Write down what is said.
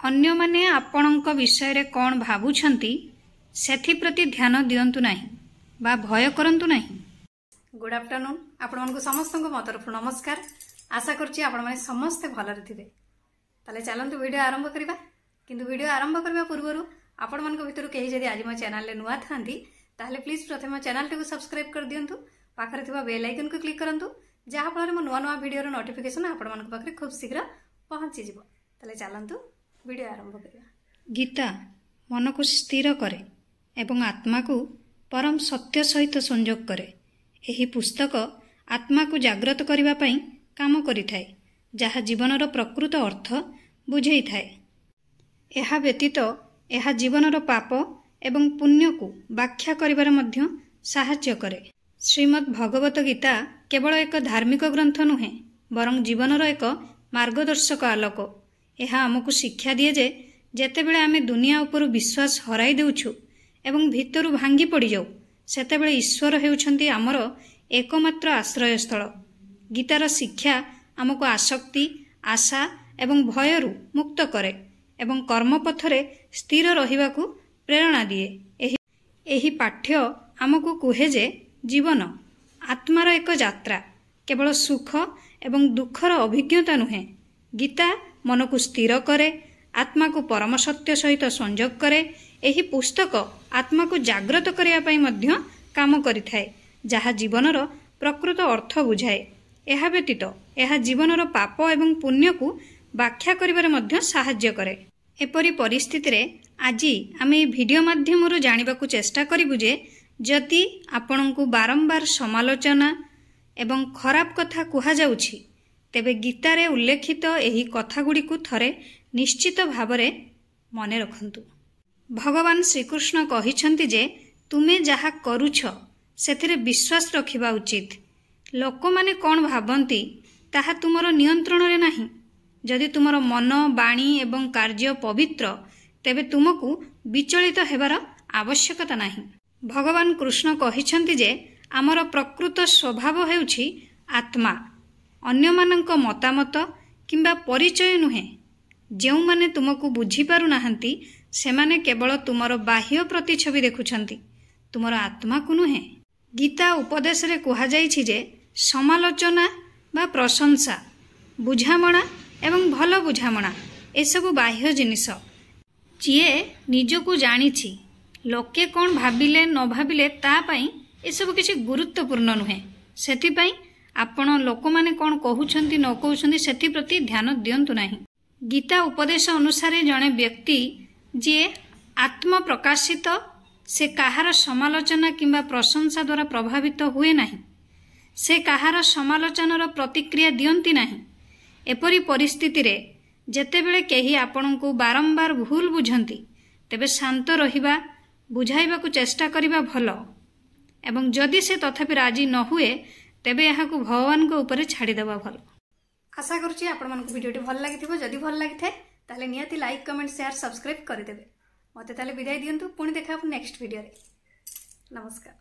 अन्य माने आपणक विषय कौन भावुछंती सेथिप्रति ध्यान दियंतु नाही बा भय करंतु नाही। गुड आफ्टरनून आपण मानक समस्त मो तरफ नमस्कार। आशा करछि आपण माने समस्त भलरे थिबे। ताले चलंतु वीडियो आरंभ करिबा। किंतु वीडियो आरंभ करबा पूर्वरु आपण मानक भितरु केही जदि आज मो चैनल ले नुआ थांती ताले प्लीज प्रथम चैनल को सब्सक्राइब कर दियंतु। पाखरे थिबा बेल आइकन को क्लिक करंतु जहा फल मो नुआ नुआ वीडियो रो नोटिफिकेशन आपण मानक पाखरे खूब शीघ्र पहुंची जिवो। ताले चलंतु वीडियो आरंभ करिबा। गीता मन को स्थिर करे एवं आत्मा को परम सत्य सहित संयोग करे। एही पुस्तक आत्मा को जागृत करिबा पई काम करिथाय जहा जीवनर प्रकृत अर्थ बुझेई थाए। एहा व्यतीत एहा जीवनर पाप एवं पुण्य को व्याख्या करिबार मध्य साहाय्य करे। श्रीमद् भगवत गीता केवल एक धार्मिक ग्रंथ नुहे बरं जीवनर एक मार्गदर्शक आलोक। एहा हमकु शिक्षा दिए जे जेतेबेले आमे दुनिया उपर विश्वास हराई देउछु एवं भितरु भांगी पड़ी जाऊ सेतेबेले ईश्वर हेउछंती आमर एकमात्र आश्रय स्थल। गीतार शिक्षा आमको आसक्ति आशा एवं भयरु मुक्त करे एवं कर्मपथरे स्थिर रहिबाकू प्रेरणा दिए। एही पाठ्य आमको कुहे जे जीवन आत्मार एक यात्रा केवल सुख एवं दुखर अभिज्ञता नुहे। गीता मन को स्थिर करे आत्मा को परम सत्य सहित संयोग करे। एही पुस्तक आत्मा को जागृत करिया पई मध्य काम करिथाय जहा जीवनर प्रकृत अर्थ बुझाए। एहा व्यतीत एहा जीवनर पाप एवं पुण्य को व्याख्या करिबारे मध्य साहाय्य करे। एपरि परिस्थिति रे आजी आमे भिडियो माध्यम जानिबाकू चेष्टा करिबु जे जदि आपणकू बारंबार समालोचना एवं खराब कथा कुहा जाउछि तेबे गीतारे उल्लेखित एही कथागुड़िकू थरे निश्चित भावरे मने रखंतु। भगवान श्रीकृष्ण कहिछंती जे तुमे जहा करूछ सेथिरे विश्वास रखिबा उचित। लोक माने कोन भाबंती ताहा तुमरो नियंत्रण रे नाही। जदि तुमरो मन बाणी एवं कार्य पवित्र तेबे तुमको विचलित हेबार आवश्यकता नाही। भगवान कृष्ण कहिछंती जे आमर प्रकृत स्वभाव हेउछि आत्मा। अन्य मानक मतामत किंबा परिचय नुहे। जेउ माने तुमको बुझी पारु नाहंती सेमाने केवल तुमर बाह्य प्रतिछवि देखुछंती तुमर आत्मा को नुहे। गीता उपदेश रे कुहा जाइछि जे समालोचना बा प्रशंसा बुझामणा एवं भल बुझामणा एसबु बाह्य जिनिस। जिए निजको जानिछि लोके कोन भाबिले न भाबिले ता पई एसबु किछि गुरुत्वपूर्ण नुहे। सेति पई आपण लोक माने कोन कहउछंती न कहउछंती सेति प्रति ध्यान दियंतु नाही। गीता उपदेश अनुसार जणे व्यक्ति जे आत्म प्रकाशित से कहार समालोचना किंबा प्रशंसा द्वारा प्रभावित हुए नाही। से कहार समालोचनार प्रतिक्रिया दियंती नाही। एपरी परिस्थिति रे जेतेबेले केही आपणको बारंबार भूल बुझंती तेबे शांत रहिबा बुझाइबा को चेष्टा करिबा भलो एवं जदि से तथापि राजी न हुए तेबे यहाकू भगवान को ऊपर छाड़ी देबा भलो। आशा करूची आपण मानक वीडियोटी भल लागिथिबो। जदि भल लागिथे ताले नियाती लाइक कमेंट शेयर सब्सक्राइब करि देबे। मते ताले विदाय दियंतु। पुणी देखा नेक्स्ट वीडियो रे। नमस्कार।